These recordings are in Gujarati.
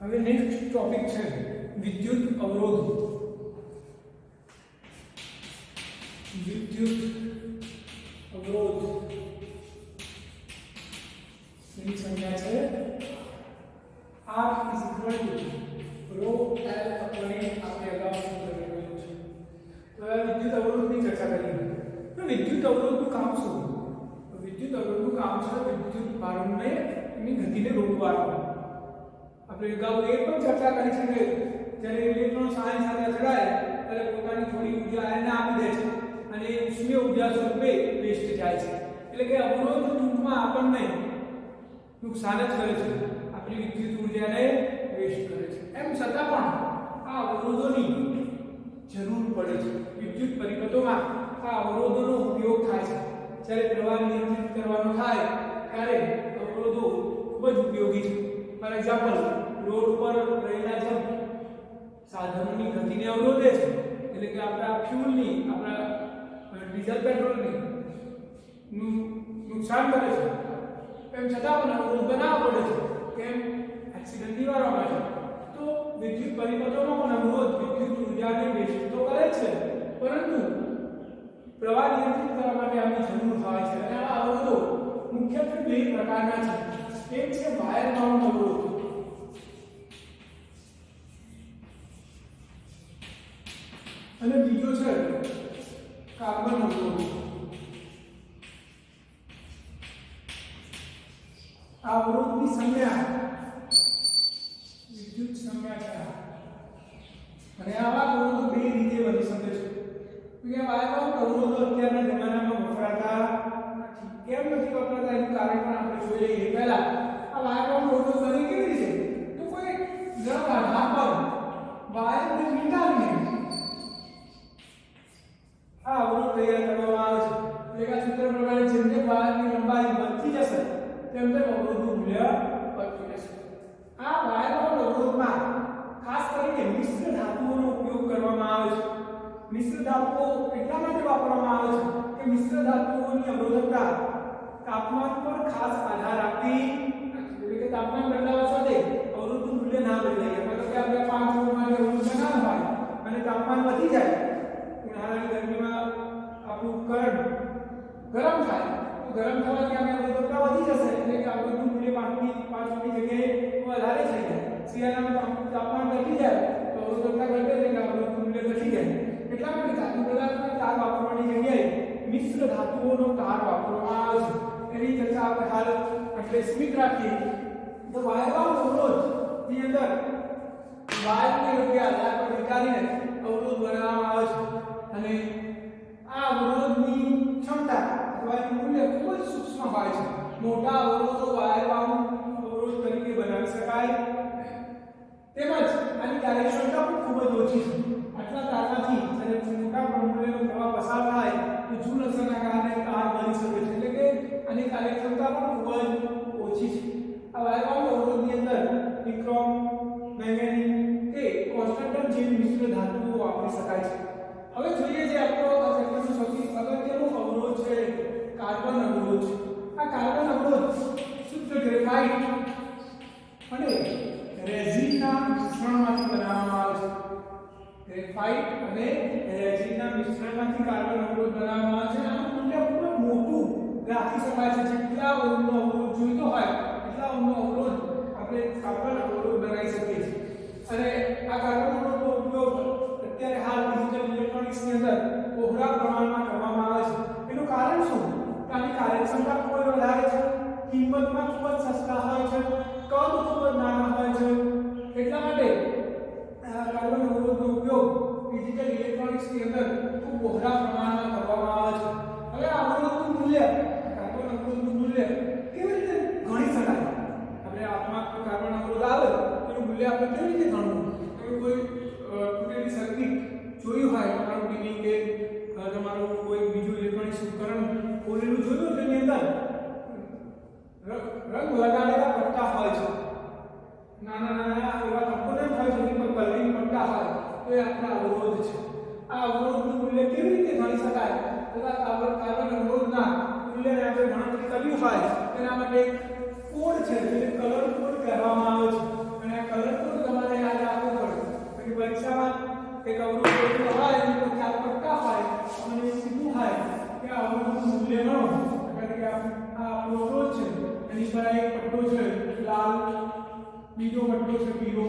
હવે નેક્સ્ટ ટોપિક છે વિદ્યુત અવરોધ. વિદ્યુત અવરોધ ની સંખ્યા છે R = ρ L આપણે અગાઉ સૂત્ર મેળવેલું છે. તો આ વિદ્યુત અવરોધની ચર્ચા કરીએ. તો વિદ્યુત અવરોધનું કામ શું? તો વિદ્યુત અવરોધનું કામ છે વિદ્યુત ભારને એની ગતિને રોકવાનું. આપણે અગાઉ એ પણ ચર્ચા કરી છે કે જ્યારે ઇલેક્ટ્રોન આયન સાથે અથડાય ત્યારે પોતાની થોડી ઊર્જા આયનને આપી દે છે અને એ ઉષ્મીય ઊર્જા સ્વરૂપે વેસ્ટ જાય છે. એટલે કે અવરોધ ટૂંકમાં આપણને નુકસાન જ કરે છે, આપણી વિદ્યુત ઊર્જાને વેસ્ટ કરે છે. એમ છતાં પણ આ અવરોધોની જરૂર પડે છે. વિદ્યુત પરિપથોમાં આ અવરોધોનો ઉપયોગ થાય છે. જ્યારે પ્રવાહ નિયંત્રિત કરવાનો થાય ત્યારે અવરોધો ખૂબ જ ઉપયોગી છે. ફોર એક્ઝામ્પલ, રોડ પર રહેલા જે સાધનોની ગતિને અવરોધે છે, એટલે કે આપણા ફ્યુલની, આપણા ડીઝલ પેટ્રોલની નુકસાન કરે છે. એમ છતાં પણ અવરોધ બનાવવો પડે છે. કેમ? એક્સિડન્ટ નિવારવા માટે. તો વિદ્યુત પરિપથોમાં પણ અવરોધ વિદ્યુત ઊર્જાને વેસ્ટ તો કરે છે, પરંતુ પ્રવાહ નિયંત્રિત કરવા માટે આની જરૂર હોય છે. અને આ અવરોધો મુખ્યત્વે બે પ્રકારના છે. એક છે વાયર બાઉન્ડ અવરોધ અને બીજો છે કાર્બન અવરોધ. આ અવરોધની સંજ્ઞા વિદ્યુત સંજ્ઞા છે. અને આવા અવરોધો બે રીતે બની શકે છે. તો કે વાયર બાઉન્ડ અવરોધો અત્યારના જમાનામાં વપરાતા નથી. કેમ નથી વપરાતા એનું કારણ પણ આપણે જોઈ લઈએ. પહેલા આ વાયર બાઉન્ડ અવરોધ બની કેવી રીતે? તો કોઈ દ્રવ આધાર પર વાયરને વીંટાળીને આ અવરોધ તૈયાર કરવામાં આવે છે. એટલે કે સૂત્ર પ્રમાણે જેમ જેમ વાયરની લંબાઈ વધતી જશે તેમ તેમ અવરોધનું મૂલ્ય વધતું જશે. આ વાયર બાઉન્ડ અવરોધમાં ખાસ કરીને મિશ્ર ધાતુઓનો ઉપયોગ કરવામાં આવે છે. મિશ્ર ધાતુઓ એટલા માટે વાપરવામાં આવે છે કે મિશ્ર ધાતુઓની અવરોધકતા તાપમાન પર ખાસ આધાર રાખતી નથી. એટલે કે તાપમાન બદલાવા સાથે અવરોધનું મૂલ્ય ના બદલાય. મતલબ કે આપણે 5 વોલ્ટ માટે અવરોધ બનાવવાનો હોય અને તાપમાન વધી જાય, ઉનાળાની ગરમીમાં આપણું ઉપકરણ ગરમ થાય, તો ગરમ થવાથી આપણે અવરોધકતા વધી જશે. એટલે કે અવરોધનું મૂલ્ય 5 ની જગ્યાએ વધારે થઈ જાય. શિયાળામાં તાપમાન ઘટી જાય તો અવરોધકતા ઘટે, એટલે અવરોધનું મૂલ્ય ઘટી જાય. એટલા માટે ધાતુ પદાર્થના તાર વાપરવાની જગ્યાએ મિશ્ર ધાતુઓનો તાર વાપરવામાં આવે છે. એની ચર્ચા આપણે હાલ એટલે સીમિત રાખીએ. તો વાયર બાઉન્ડ અવરોધની અંદર વાયરને યોગ્ય આધાર પર વીંટાળીને અવરોધ બનાવવામાં આવે છે. અને આ અવરોધની ક્ષમતા અથવા એનું મૂલ્ય ખૂબ જ સૂક્ષ્મ હોય છે. મોટા અવરોધો વાયર બાઉન્ડ અવરોધ તરીકે બનાવી શકાય, તેમજ આની કાર્યક્ષમતા પણ ખૂબ જ ઓછી છે. આટલા તારમાંથી જ્યારે મોટા પ્રમાણનો પ્રવાહ પસાર થાય તો જૂલ અસરના કારણે તાર બની શકે છે. એટલે કે આની કાર્યક્ષમતા પણ ખૂબ જ ઓછી છે. આ વાયર બાઉન્ડ અવરોધની અંદર નિક્રોમ, મેંગેનીઝ કે કોન્સ્ટન્ટમ જેવી મિશ્ર ધાતુઓ વાપરી શકાય છે. હવે જોઈએ જે આપણો આ ચેપ્ટરનો સૌથી અગત્યનો અવરોધ છે કાર્બન અવરોધ. આ કાર્બન અવરોધ શુદ્ધ ગ્રેફાઇટ અને રેઝિનના મિશ્રણમાંથી બનાવવામાં આવે છે. ગ્રેફાઇટ અને રેઝિનના મિશ્રણમાંથી કાર્બન અવરોધ બનાવવામાં આવે છે. આનું મૂલ્ય ખૂબ જ મોટું રાખી શકાય છે. જેટલા ઓહ્મનો અવરોધ જોઈતો હોય એટલા ઓહ્મનો અવરોધ આપણે કાર્બન અવરોધ બનાવી શકીએ છીએ. અને આ કાર્બન અવરોધનો ઉપયોગ અત્યારે હાલ ડિજિટલ ઇલેક્ટ્રોનિક્સની અંદર બહોળા પ્રમાણમાં કરવામાં આવે છે. એનું કારણ શું? આની કાર્યક્ષમતા ખૂબ જ વધારે છે, કિંમતમાં ખૂબ જ સસ્તા હોય છે, કદ ખૂબ જ નાના હોય છે. એટલા માટે કાર્બન અવરોધનો ઉપયોગ ડિજિટલ ઇલેક્ટ્રોનિક્સની અંદર ખૂબ બહોળા પ્રમાણમાં કરવામાં આવે છે. હવે આ અવરોધનું મૂલ્ય, કાર્બન અવરોધનું મૂલ્ય કેવી રીતે ગણી શકાય? આપણે આત્મા કાર્બન અવરોધ આવે એનું મૂલ્ય આપણે કેવી રીતે ગણવું? એવું કોઈ તૂટેલી સર્કિટ જોયું હોય, તમારું ટીવી કે તમારું કોઈ બીજું ઇલેક્ટ્રોનિક્સ ઉપકરણ ખોલેલું જોયું, તેની અંદર રંગ લગાડેલા પટ્ટા હોય છે, નાના નાના એવા કમ્પોનન્ટ હોય જેની પર કલરિંગ પટ્ટા હોય, તો એ આપણા અવરોધ છે. આ અવરોધનું મૂલ્ય કેવી રીતે ગણી શકાય? તથા કાર્બન અવરોધના મૂલ્યને આપણે ગણતરી કરવી હોય તેના માટે કોડ છે, જેને કલર કોડ કહેવામાં આવે છે. અને આ કલર કોડ પરીક્ષામાં એક અવરોધ એટલો હોય તો ચાર પટ્ટા હોય અને સીધું હોય કે અવરોધનું મૂલ્ય ગણો એટલે કે આ આપણો અવરોધ છે એની પર એક પટ્ટો છે લાલ બીજો પટ્ટો છે પીળો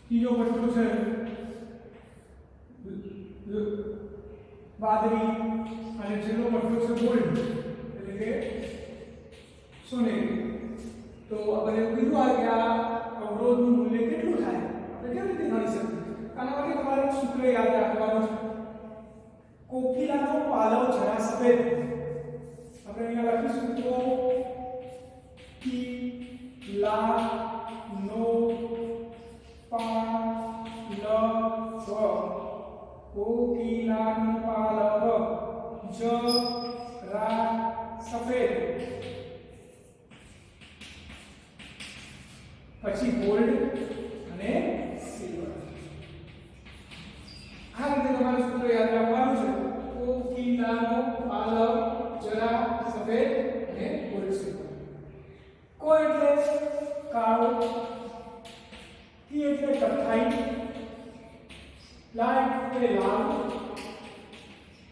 ત્રીજો પટ્ટો છે વાદળી અને છેલ્લો પટ્ટો છે ગોલ્ડ એટલે કે સોનેરી તો આપણે એવું કીધું આ કે આ અવરોધનું મૂલ્ય કેટલું થાય આપણે કેવી રીતે ગણી શકીએ આના માટે તમારે એક સૂત્ર યાદ રાખવાનું છે કોકિલાનો પાલવ જરા સફેદ આપણે અહીંયા લખીશું કોકિલાનો પાલવ કોકિલાનો પાલવ જરા સફેદ પછી ગોલ્ડ અને સિલ્વર આ રીતે તમારે સૂત્ર યાદ રાખવાનું છે કોકિલાનો પાલવ જરા સફેદ અને ગોલ્ડ સિલ્વર કો એટલે કાળો કી એટલે કથ્થાઈ લા એટલે લાલ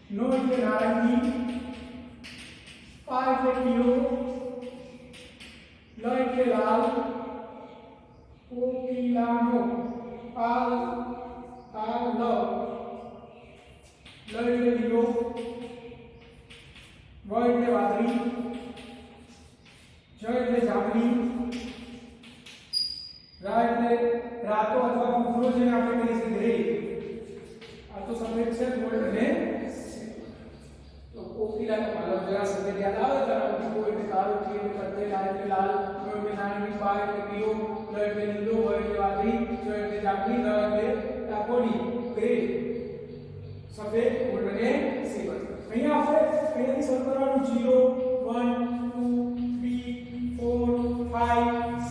નો એટલે નારંગી પા એટલે પીળો લ એટલે લાલ કોકિલાનો પાલવ લ એટલે લીલો વ એટલે વાદળી જ એટલે જાંબલી રા એટલે રાતો અથવા કુકરો જેને આપણે કહીએ છીએ ગ્રે આ તો સફેદ છે ગોલ્ડ અને તો કોકિલાનો પાલવ જરા સફેદ યાદ આવે ત્યારે કો એટલે કાળો કી એટલે કથ્થાઈ લાલ એટલે લાલ નો એટલે નારંગી પા એટલે પીળો લ એટલે લીલો વ એટલે વાદળી જ એટલે જાંબલી ર એટલે ડાકોડી ગ્રે સફેદ ગોલ્ડ અને સિલ્વર અહીંયા આપણે અહીંયાથી શરૂ કરવાનું 0 1 2 3 4 5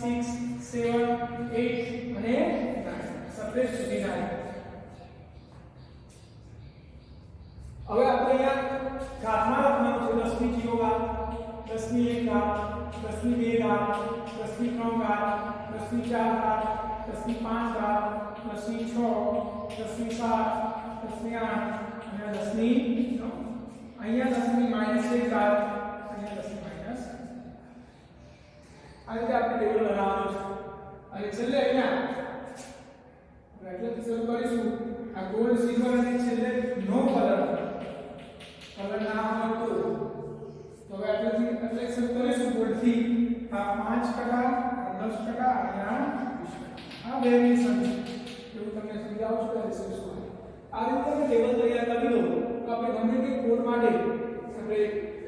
6 7 8 અને 9 સફેદ સુધી ના હવે આપણે અહીંયા ઘાતમાં લખવાનું છે 10 ની 0 ઘાત 10 ની 1 ઘાત 10 ની 2 ઘાત 10 ની 3 ઘાત 10 ની 4 ઘાત 10 ની 5 ઘાત 10 ની 6 10 ની 7 10 ની 8 અને 10 ની 9 અહીંયા 10 ની -1 ઘાત અહીંયા 10 ની માઈનસ આ રીતે આપણે ટેબલ બનાવવાનું છે અને છેલ્લે અહીંયા આપણે એટલેથી શરૂ કરીશું આ ગોલ્ડ સિલ્વર અને છેલ્લે નો કલર ના હોય તો હવે એટલેથી એટલે શરૂ કરીશું ગોલ્ડ થી આ 5% આ 10% અને આ વેરિએશન છે એવું તમને સમજાવું છું ત્યારે સમજશો આ રીતે તમે ટેબલ તૈયાર કરી લો તો આપણે ગમે તે કોડ માટે આપણે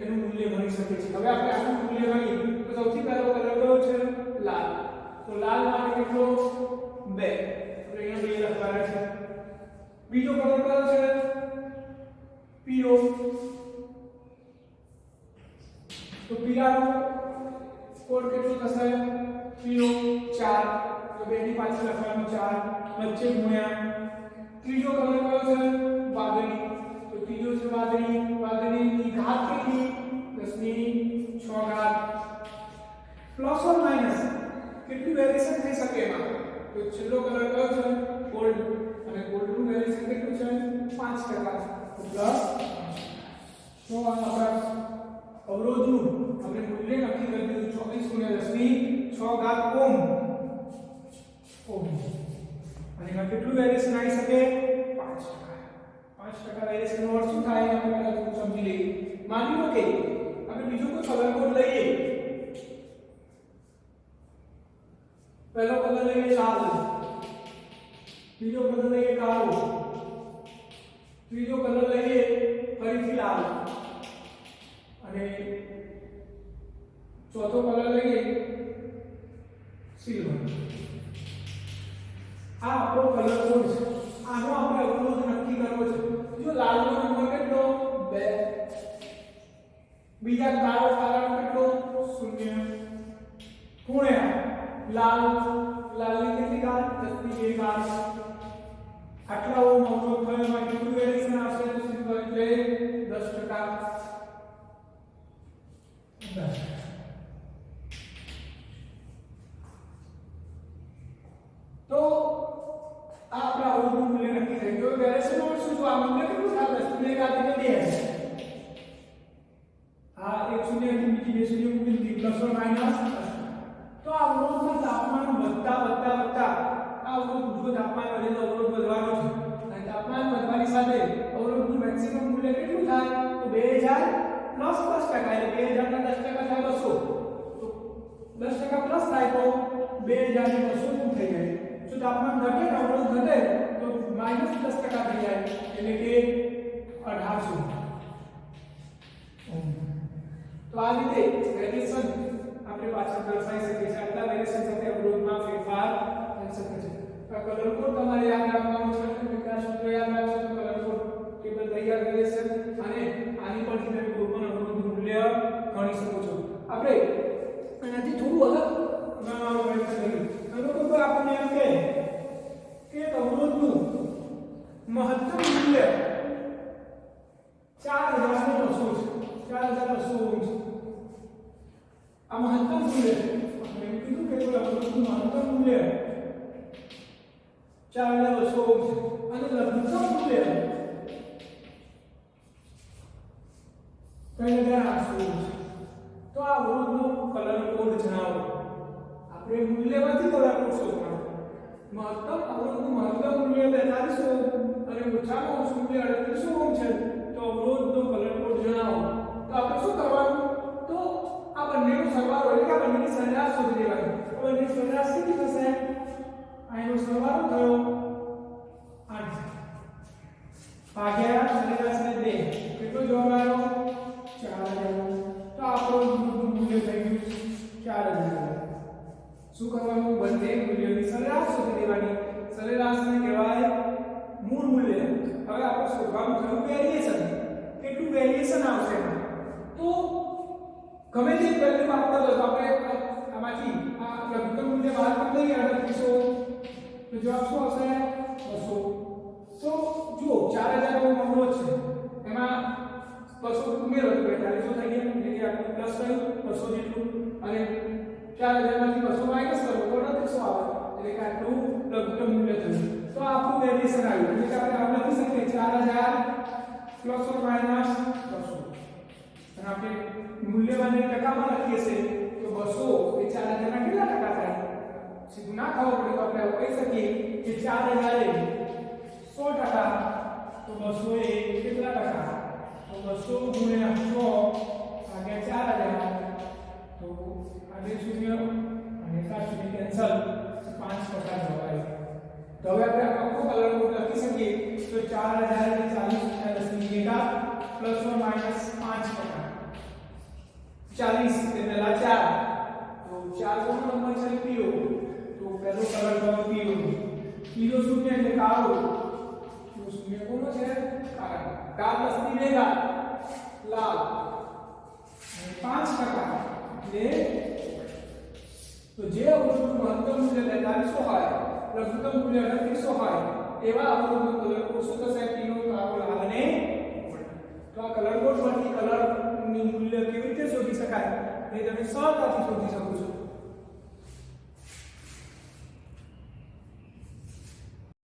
એનું મૂલ્ય ગણી શકીએ છીએ હવે આપણે આનું મૂલ્ય ગણીએ તો સૌથી પહેલો કલર કયો છે લાલ તો લાલ માટે કેટલો 2 આપણે અહીંયા 2 લખવાના છે બીજો કલર કયો છે પીળો તો પીળાનો કોડ કેટલો થશે પીળો 4 તો 2 ની પાછળ લખવાનું 4 વચ્ચે ગુણ્યા ત્રીજો કલર કયો છે વાદળી તો ત્રીજો છે વાદળીની ઘાત કેટલી 10 ની 6 ઘાત પ્લસ ઓર માઈનસ કેટલી વેરિએશન થઈ શકે એમાં તો છેલ્લો કલર કયો છે ગોલ્ડ અને ગોલ્ડનું વેરિએશન કેટલું છે 5% તો પ્લસ તો આ આપણા અવરોધનું આપણે મૂલ્ય નક્કી કરી દીધું 24 × 10 ની 6 ઘાત ઓમ અને એમાં કેટલું વેરિએશન આવી શકે 5% વેરિએશન નો અર્થ શું થાય આપણે પહેલા થોડું સમજી લઈએ માની લો કે આપણે બીજો કોઈ કલર કોડ લઈએ પહેલો કલર લઈએ લાલ બીજો કલર લઈએ કાળો ત્રીજો કલર લઈએ ફરીથી લાલ અને ચોથો કલર લઈએ સિલ્વર આ આપણો કલર કોડ છે આનો આપણે અવરોધ નક્કી કરવો છે જો લાલનો નંબર કેટલો 2 બીજા કાળો કાળાનો કેટલો 0 ગુણ્યા લાલની કેટલી ઘાત 10 ની 2 ઘાત આટલા ઓમ અવરોધ થયો એમાં કેટલું વેરિએશન આવશે તો સિમ્પલ એટલે 10% તો શું આ મૂલ્ય કેટલું થાય? 10 ને 1 એટલે 2 આ એક શૂન્ય થી બીજી બે શૂન્ય મૂકી પ્લસ ઓર માઈનસ. તો આ અવરોધમાં તાપમાન વધતા આ અવરોધ જો તાપમાન વધે તો અવરોધ વધવાનો છે, અને તાપમાન વધવાની સાથે અવરોધનું મેક્સિમમ મૂલ્ય કેટલું થાય? તો 2000 પ્લસ 10% એટલે 2000 ના 10% થાય 200. તો 10% પ્લસ થાય તો 2000 ને 200 શું થઈ જાય? જો તાપમાન ઘટે ને અવરોધ ઘટે તો માઈનસ 10% થઈ જાય એટલે કે 1800 ઓહ્મ. તો આ રીતે વેરિએશન આપણે પાછળ દર્શાવી શકીએ છીએ. આટલા વેરિએશન સાથે અવરોધમાં ફેરફાર થઈ શકે છે. આ કલર કોડ તમારે યાદ રાખવાનું છે. વિકાસ સૂત્ર યાદ રાખશો તો કલર કોડ ટેબલ તૈયાર કરી છે, અને આની પરથી તમે કોઈપણ અવરોધનું મૂલ્ય ગણી શકો છો. આપણે આનાથી થોડું અલગ ગણવાનો પ્રયત્ન કરીએ. અનુકૂળ પર આપણને એમ કહે કે અવરોધનું મહત્તમ મૂલ્ય 4200 છે. 4200 ઓહ્મ છે. આ મહત્તમ મૂલ્ય આપણે એમ કીધું કે કોઈ અવરોધનું મહત્તમ મૂલ્ય 4200 ઓહ્મ છે, અને લઘુત્તમ મૂલ્ય 3800 ઓહ્મ છે. તો આ અવરોધનો કલર કોડ જણાવો. આપણે મૂલ્યમાંથી કલર કોડ શોધવાનો. મહત્તમ અવરોધનું મહત્તમ મૂલ્ય 4200 ઓહ્મ અને ઓછામાં ઓછું મૂલ્ય 3800 ઓહ્મ છે. તો અવરોધનો કલર કોડ જણાવો. તો આપણે શું કરવાનું? તો આ બંનેનો સરવાળો એટલે કે આ બંનેની સરેરાશ શોધી લેવાની. તો બંનેની સરેરાશ કેટલી થશે? આનો સરવાળો થયો 8 ભાગ્યા સરેરાશ ને 2 કેટલો જવાબ આવ્યો? 4000. તો આપણું મૂલ્ય થઈ ગયું 4000. શું કરવાનું? બંને મૂલ્યોની સરેરાશ શોધી લેવાની. સરેરાશને કહેવાય મૂળ મૂલ્ય. હવે આપણે શોધવાનું થયું વેરિએશન. કેટલું વેરિએશન આવશે? તો ગમે તે વેલ્યુ બાદ કરો તો આપણે આમાંથી આ લઘુત્તમ મૂલ્ય બહાર કરી દઈએ 3800. તો જવાબ શું આવશે? 200. તો જુઓ 4000 નો અવરોધ છે, એમાં 200 ઉમેરો તો 4200 થઈ ગયા, એટલે કે આટલું પ્લસ થયું 200 જેટલું, અને 4000 માંથી 200 માઈનસ કરો તો 3800 આવે, એટલે કે આટલું લઘુત્તમ મૂલ્ય થયું. તો આપણું વેરિએશન આવ્યું, એટલે કે આપણે આમ લખી શકીએ 4000 પ્લસ ઓર માઈનસ 200. અને આપણે મૂલ્યવાનને ટકામાં લખીએ છીએ તો 200 એ 4000 ના કેટલા ટકા થાય? સીધું ના ખબર પડે તો આપણે કહી શકીએ કે 4000 એ 100%, તો 200 એ કેટલા ટકા? તો 200 ગુણ્યા 100 ભાગ્યા 4000. તો આ બે શૂન્ય અને 7 શૂન્ય કેન્સલ, 5% જવાબ આવ્યો. તો હવે આપણે આખો કલર કોડ લખી શકીએ તો 4000 ને 40 ગુણ્યા 10 ની ઘાત પ્લસ ઓર માઈનસ 5%. 40 એટલે પહેલા 4, તો 4 કોનો નંબર છે? પીળો. તો પહેલો કલર કયો? પીળો. પીળો શૂન્ય એટલે કાળો. તો શૂન્ય કોનો છે? કાળો. કાળ 10 ની ભેગા લાલ. અને 5% એટલે તો જે અવરોધનું મહત્તમ મૂલ્ય 4200 હોય, લઘુત્તમ મૂલ્ય 3800 હોય, એવા અવરોધનો કલર કોડ શું થશે? પીળો, કાળો, લાલ અને તો આ કલર કોડ પરથી કલર ની મૂલ્ય કેવી રીતે શોધી શકાય એ તમે સરળતાથી શોધી શકો